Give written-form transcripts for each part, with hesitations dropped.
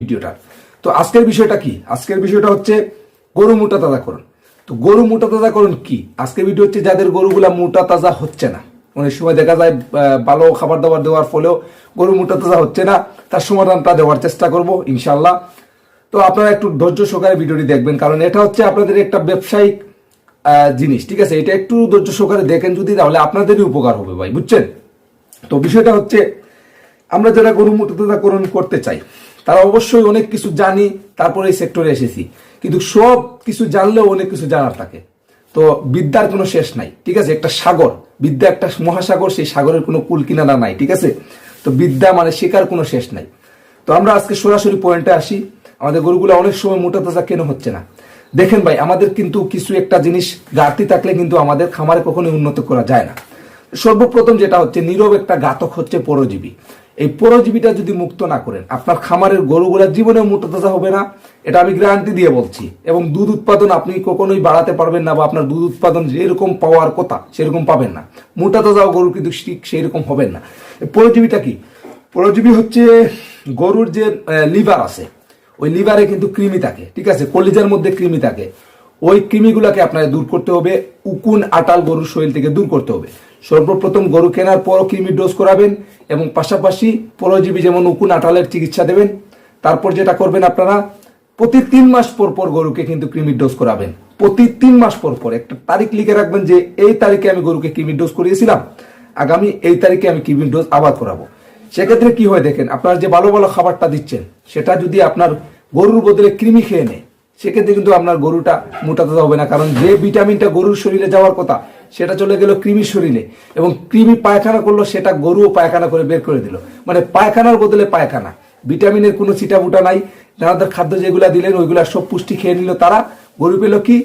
ভিডিওটা। তো আজকের বিষয়টা কি? আজকের বিষয়টা হচ্ছে গরু মোটা তাজাকরণ। তো গরু মোটা তাজাকরণ কি? আজকের ভিডিও হচ্ছে যাদের গরুগুলা মোটা তাজা হচ্ছে না, অনেক সময় দেখা যায় ভালো খাবার দাবার দেওয়ার ফলেও গরু মোটা তাজা হচ্ছে না, তার সমাধানটা দেওয়ার চেষ্টা করব ইনশাল্লাহ। তো আপনারা একটু ধৈর্য সহকারে ভিডিওটি দেখবেন, কারণ এটা হচ্ছে আপনাদের একটা ব্যবসায়িক জিনিস, ঠিক আছে? এটা একটু ধৈর্য সহকারে দেখেন যদি, তাহলে আপনাদেরই উপকার হবে ভাই, বুঝছেন? তো বিষয়টা হচ্ছে আমরা যারা গরু মোটা তাজাকরণ করতে চাই তারা অবশ্যই অনেক কিছু জানি, তারপরে এই সেক্টরে এসেছি, কিন্তু সব কিছু জানলেও অনেক কিছু জানার থাকে। তো বিদ্যার কোনো শেষ নাই, ঠিক আছে? একটা সাগর, বিদ্যা একটা মহাসাগর, সেই সাগরের কোনো কুল কিনারা নাই, ঠিক আছে? তো বিদ্যা মানে শেখার কোনো শেষ নাই। তো আমরা আজকে সরাসরি পয়েন্টে আসি, আমাদের গরুগুলো অনেক সময় মোটা তাজা কেন হচ্ছে না। দেখেন ভাই, আমাদের কিন্তু কিছু একটা জিনিস ঘাটতি থাকলে কিন্তু আমাদের খামারে কখনোই উন্নত করা যায় না। সর্বপ্রথম যেটা হচ্ছে নীরব একটা ঘাতক হচ্ছে পরজীবী। এই পরজীবীটা যদি মুক্ত না করেন, আপনার খামারের গরুগুলার জীবনে মোটা তাজা হবে না, এটা আমি গ্যারান্টি দিয়ে বলছি। এবং দুধ উৎপাদন আপনি কখনোই বাড়াতে পারবেন না, বা আপনার দুধ উৎপাদন যেরকম পাওয়ার কথা সেরকম পাবেন না। মোটা তাজা গরু কিন্তু ঠিক সেইরকম হবেন না। পরজীবীটা কি? পরজীবী হচ্ছে গরুর যে লিভার আছে, ওই লিভারে কিন্তু কৃমি থাকে, ঠিক আছে? কলিজার মধ্যে কৃমি থাকে। ওই কৃমিগুলাকে আপনাকে দূর করতে হবে, উকুন আটাল গরুর শরীর থেকে দূর করতে হবে। সর্বপ্রথম গরু কেনার পরও কৃমির ডোজ করাবেন, এবং পাশাপাশি পরজীবী যেমন উকুন আটালের চিকিৎসা দেবেন। তারপর যেটা করবেন আপনারা, প্রতি 3 মাস পর পর গরুকে কিন্তু কৃমির ডোজ করাবেন। প্রতি 3 মাস পর পর একটা তারিখ লিখে রাখবেন যে এই তারিখে আমি গরুকে কৃমির ডোজ করিয়েছিলাম, আগামী এই তারিখে আমি কৃমির ডোজ আবার করাবো। সেক্ষেত্রে কি হয় দেখেন, আপনার যে ভালো ভালো খাবারটা দিচ্ছেন সেটা যদি আপনার গরুর বদলে কৃমি খেয়ে নেয়, সেক্ষেত্রে কিন্তু আপনার গরুটা মোটা তাজা হবে না। কারণ যে ভিটামিনটা গরুর শরীরে যাওয়ার কথা সেটা চলে গেল কৃমির শরীরে, এবং কৃমি পায়খানা করলো, সেটা গরুও পায়খানা করে বের করে দিল। মানে পায়খানার বদলে পায়খানা, ভিটামিনের কোনো ছিটাফুটা নাই। দানাদার খাদ্য যেগুলা দিলেন ওইগুলা সব পুষ্টি খেয়ে নিল তারা, গরু পেল কি?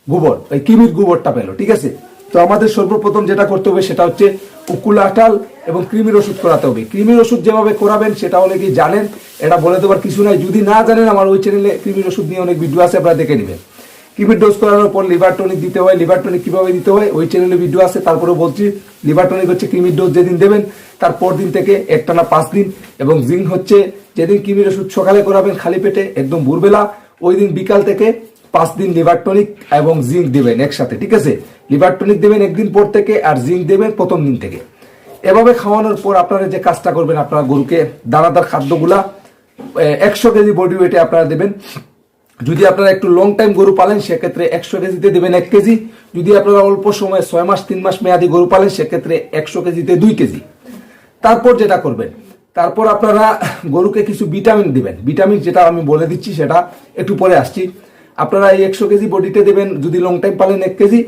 গোবর, ওই কৃমির গোবরটা পেলো, ঠিক আছে? তো আমাদের সর্বপ্রথম যেটা করতে হবে সেটা হচ্ছে উকুল আটাল এবং কৃমির ওষুধ করাতে হবে। কৃমির ওষুধ যেভাবে করাবেন সেটা অনেকেই জানেন, এটা বলে দেওয়ার কিছু নাই। যদি না জানেন, আমার ওই চ্যানেলে কৃমির ওষুধ নিয়ে অনেক ভিডিও আছে, আপনারা দেখে নেবেন। কৃমির ডোজ করানোর পর লিভার টনিক দিতে হয়। লিভার টনিক কিভাবে দিতে হয় ওই চ্যানেলে ভিডিও আছে, তারপরে বলছি। লিভার টনিক হচ্ছে কৃমির ডোজ যেদিন দেবেন তারপর দিন থেকে একটানা 5 দিন, এবং জিঙ্ক হচ্ছে যেদিন কৃমির ওষুধ সকালে করাবেন খালি পেটে একদম ভোরবেলা, ওই দিন বিকাল থেকে 5 দিন লিভার টনিক এবং জিঙ্ক দেবেন একসাথে, ঠিক আছে? লিভার টনিক দেবেন একদিন পর থেকে, আর জিঙ্ক দেবেন প্রথম দিন থেকে। এভাবে খাওয়ানোর পর আপনারা যে কাজটা করবেন, আপনারা গরুকে দানাদার খাদ্যগুলা 100 কেজি বডি ওয়েটে আপনারা দেবেন। যদি আপনারা একটু লং টাইম গরু পালেন সেক্ষেত্রে 100 কেজিতে দেবেন 1 কেজি। যদি আপনারা অল্প সময় 6 মাস 3 মাস মেয়াদি গরু পালেন সেক্ষেত্রে 100 কেজিতে 2 কেজি। তারপর যেটা করবেন, তারপর আপনারা গরুকে কিছু ভিটামিন দিবেন। ভিটামিন যেটা আমি বলে দিচ্ছি সেটা একটু পরে আসছি। আপনারা এই 100 কেজি বডিতে দেবেন, যদি লং টাইম পালেন 1 কেজি,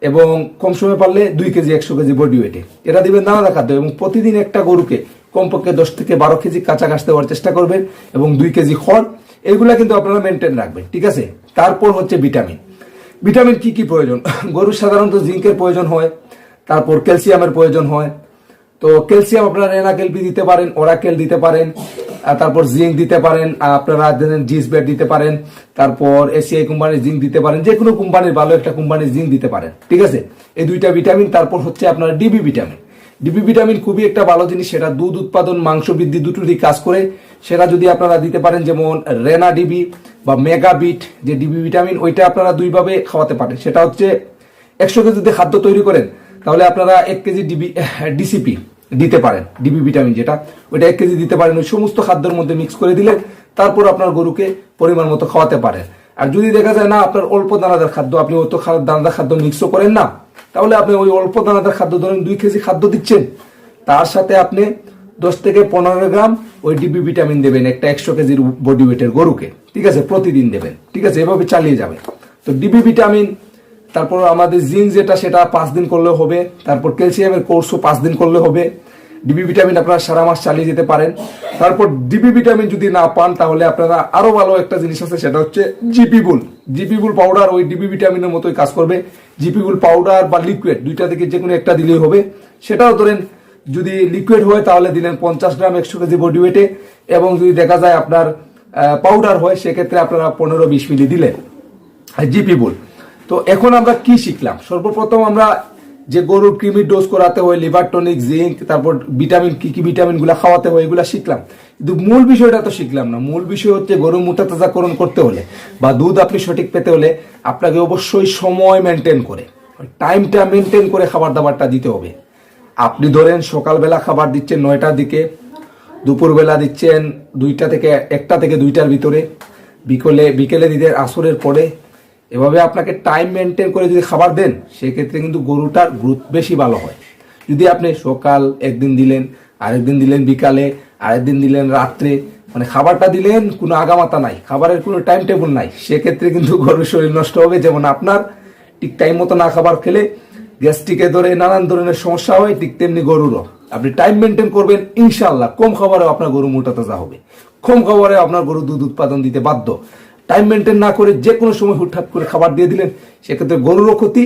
এবং কম সময় পারলে 2 কেজি 100 কেজি বডি ওয়েটে। এটা দিবেন দানাদার খাদ্য, এবং প্রতিদিন একটা গরুকে কমপক্ষে 10 থেকে 12 কেজি কাঁচা ঘাস দেওয়ার চেষ্টা করবেন, এবং 2 কেজি খড়। এগুলা কিন্তু আপনারা মেনটেন রাখবেন, ঠিক আছে? তারপর হচ্ছে ভিটামিন। ভিটামিন কি কি প্রয়োজন? গরুর সাধারণত জিঙ্কের প্রয়োজন হয়, তারপর ক্যালসিয়ামের প্রয়োজন হয়। তো ক্যালসিয়াম আপনারা রেনাকেলপি দিতে পারেন, ওরাকেল দিতে পারেন, তারপর জিঙ্ক দিতে পারেন, আপনারা জিসবেট দিতে পারেন, তারপর এসিআই কোম্পানির জিঙ্ক দিতে পারেন, যে কোনো কোম্পানির ভালো একটা কোম্পানির জিঙ্ক দিতে পারেন, ঠিক আছে? এই 2টা ভিটামিন। তারপর হচ্ছে আপনার ডিবি ভিটামিন। ডিবি ভিটামিন খুবই একটা ভালো জিনিস, সেটা দুধ উৎপাদন মাংস বৃদ্ধি দুটোরই কাজ করে। সেটা যদি আপনারা দিতে পারেন, যেমন রেনা ডিবি বা মেগাবিট যে ডিবি ভিটামিন, ওইটা আপনারা 2 ভাবে খাওয়াতে পারেন। সেটা হচ্ছে 100 কেজিতে খাদ্য তৈরি করেন তাহলে আপনারা 1 কেজি ডিসিপি দিতে পারেন, ডিবি ভিটামিন যেটা, ওইটা 1 কেজি দিতে পারেন। ওই সমস্ত খাদ্যের মধ্যে মিক্স করে দিলেন, তারপর আপনার গরুকে পরিমাণ মতো খাওয়াতে পারেন। আর যদি দেখা যায় না আপনার অল্প দানাদার খাদ্য, আপনি অত দানাদার খাদ্য মিক্সও করেন না, তাহলে আপনি ওই অল্প দানাদার খাদ্য, ধরেন 2 কেজি খাদ্য দিচ্ছেন, তার সাথে আপনি 10 থেকে 15 গ্রাম ওই ডিবি ভিটামিন দেবেন একটা 100 কেজির বডি ওয়েটের গরুকে, ঠিক আছে? প্রতিদিন দেবেন, ঠিক আছে? এভাবে চালিয়ে যাবেন। তো ডিবি ভিটামিন, তারপর আমাদের জিঙ্ক যেটা সেটা 5 দিন করলে হবে, তারপর ক্যালসিয়ামের কোর্সও 5 দিন করলে হবে। ডিবি ভিটামিন আপনারা সারা মাস চালিয়ে যেতে পারেন। তারপর ডিবি ভিটামিন যদি না পান তাহলে আপনারা আরো ভালো একটা জিনিস আছে, সেটা হচ্ছে জিপিবুল। জিপিবুল পাউডার ওই ডিবি ভিটামিনের মতোই কাজ করবে। জিপিবুল পাউডার বা লিকুইড, 2টা থেকে যে কোনো একটা দিলেই হবে। সেটাও ধরেন যদি লিকুইড হয় তাহলে দিলেন 50 গ্রাম 100 কেজি বডি ওয়েটে, এবং যদি দেখা যায় আপনার পাউডার হয় সেক্ষেত্রে আপনারা 15-20 মিলি দিলেন জিপিবুল। তো এখন আমরা কি শিখলাম? সর্বপ্রথম আমরা যে গরুর কৃমির ডোজ করাতে হয়, লিভার টনিক, জিঙ্ক, তারপর ভিটামিন, কি কি ভিটামিন গুলা খাওয়াতে হয়, এগুলা শিখলাম, কিন্তু মূল বিষয়টা তো শিখলাম না। মূল বিষয় হচ্ছে গরু মোটা তাজাকরণ করতে হলে বা দুধ আপনি সঠিক পেতে হলে আপনাকে অবশ্যই সময় মেনটেন করে, টাইমটা মেনটেন করে খাবার দাবারটা দিতে হবে। আপনি ধরেন সকালবেলা খাবার দিচ্ছেন 9টার দিকে, দুপুরবেলা দিচ্ছেন 2টা থেকে 1টা থেকে 2টার ভিতরে, বিকেলে দিতে আসরের পরে। এভাবে আপনাকে টাইম মেনটেন করে যদি খাবার দেন সেক্ষেত্রে কিন্তু গরুটার গ্রোথ বেশি ভালো হয়। যদি আপনি সকাল একদিন দিলেন, আরেকদিন দিলেন বিকালে, আরেকদিন দিলেন রাত্রে, মানে খাবারটা দিলেন কোনো আগামাতা নাই, খাবারের কোনো টাইম টেবিল নাই, সেক্ষেত্রে কিন্তু গরুর শরীর নষ্ট হবে। যেমন আপনার ঠিক টাইম মতো না খাবার খেলে গ্যাস্ট্রিকে ধরে নানান ধরনের সমস্যা হয়, ঠিক তেমনি গরুরও। আপনি টাইম মেনটেন করবেন, ইনশাআল্লাহ কম খাবারেও আপনার গরু মোটা তাজা হবে, কম খাবারে আপনার গরু দুধ উৎপাদন দিতে বাধ্য। টাইম মেনটেন না করে যে কোনো সময় হুটহাট করে খাবার দিয়ে দিলেন সেক্ষেত্রে গরুরও ক্ষতি,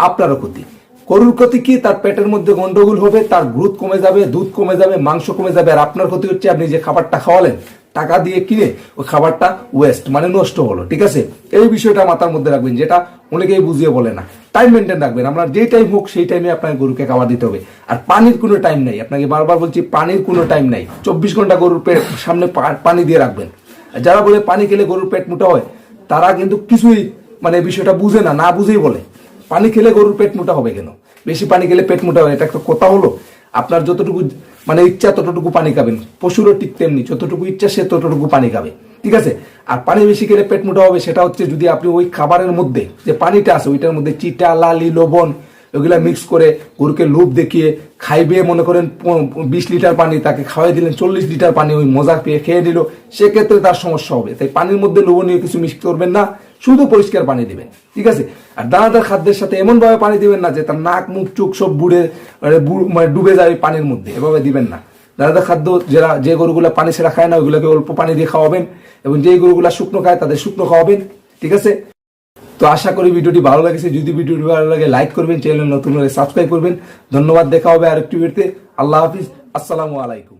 আপনারও ক্ষতি। গরুর ক্ষতি কি, তার পেটের মধ্যে গন্ডগোল হবে, তার গ্রোথ কমে যাবে, দুধ কমে যাবে, মাংস কমে যাবে। আর আপনার ক্ষতি হচ্ছে আপনি যে খাবারটা খাওয়ালেন টাকা দিয়ে কিনে, ওই খাবারটা ওয়েস্ট, মানে নষ্ট হলো। ঠিক আছে, এই বিষয়টা মাথার মধ্যে রাখবেন, যেটা অনেকেই বুঝিয়ে বলে না। টাইম মেনটেন রাখবেন, আপনার যেই টাইম হোক সেই টাইমে আপনার গরুকে খাবার দিতে হবে। আর পানির কোনো টাইম নাই, আপনাকে বারবার বলছি পানির কোনো টাইম নাই। 24 ঘন্টা গরুর সামনে পানি দিয়ে রাখবেন। আর যারা বলে পানি খেলে গরুর পেট মোটা হয়, তারা কিন্তু কিছুই মানে বিষয়টা বুঝে না, না বুঝেই বলে পানি খেলে গরুর পেট মোটা হবে কেন, বেশি পানি খেলে পেট মোটা হবে, এটা একটা কথা হলো? আপনার যতটুকু মানে ইচ্ছা ততটুকু পানি খাবেন, পশুরও ঠিক তেমনি, যতটুকু ইচ্ছা সে ততটুকু পানি খাবে। ঠিক আছে, আর পানি বেশি খেলে পেট মোটা হবে, সেটা হচ্ছে যদি আপনি ওই খাবারের মধ্যে যে পানিটা আছে ওইটার মধ্যে চিটা, লালি, লবণ ওইগুলা মিক্স করে গরুকে লোভ দেখিয়ে খাইবে, মনে করেন 20 লিটার পানি তাকে খাওয়াই দিলেন, 40 লিটার পানি ওই মজা পেয়ে খেয়ে দিল, সেক্ষেত্রে তার সমস্যা হবে। তাই পানির মধ্যে লবণীয় কিছু মিক্স করবেন না, শুধু পরিষ্কার পানি দিবেন। ঠিক আছে, আর দানাদার খাদ্যের সাথে এমন ভাবে পানি দিবেন না যে তার নাক, মুখ, চোখ সব মানে ডুবে যায় পানির মধ্যে, এভাবে দিবেন না। দানাদার খাদ্য যে গরুগুলা পানি ছাড়া খায় না ওইগুলোকে অল্প পানি দিয়ে খাওয়াবেন, এবং যে গরুগুলা শুকনো খায় তাদের শুকনো খাওয়াবেন। ঠিক আছে, তো আশা করি ভিডিওটি ভালো লাগেছে। যদি ভিডিওটি ভালো লাগে লাইক করবেন, চ্যানেল নতুন হলে সাবস্ক্রাইব করবেন। ধন্যবাদ, দেখা হবে আরেকটি ভিডিওতে। আল্লাহ হাফিজ, আসসালামু আলাইকুম।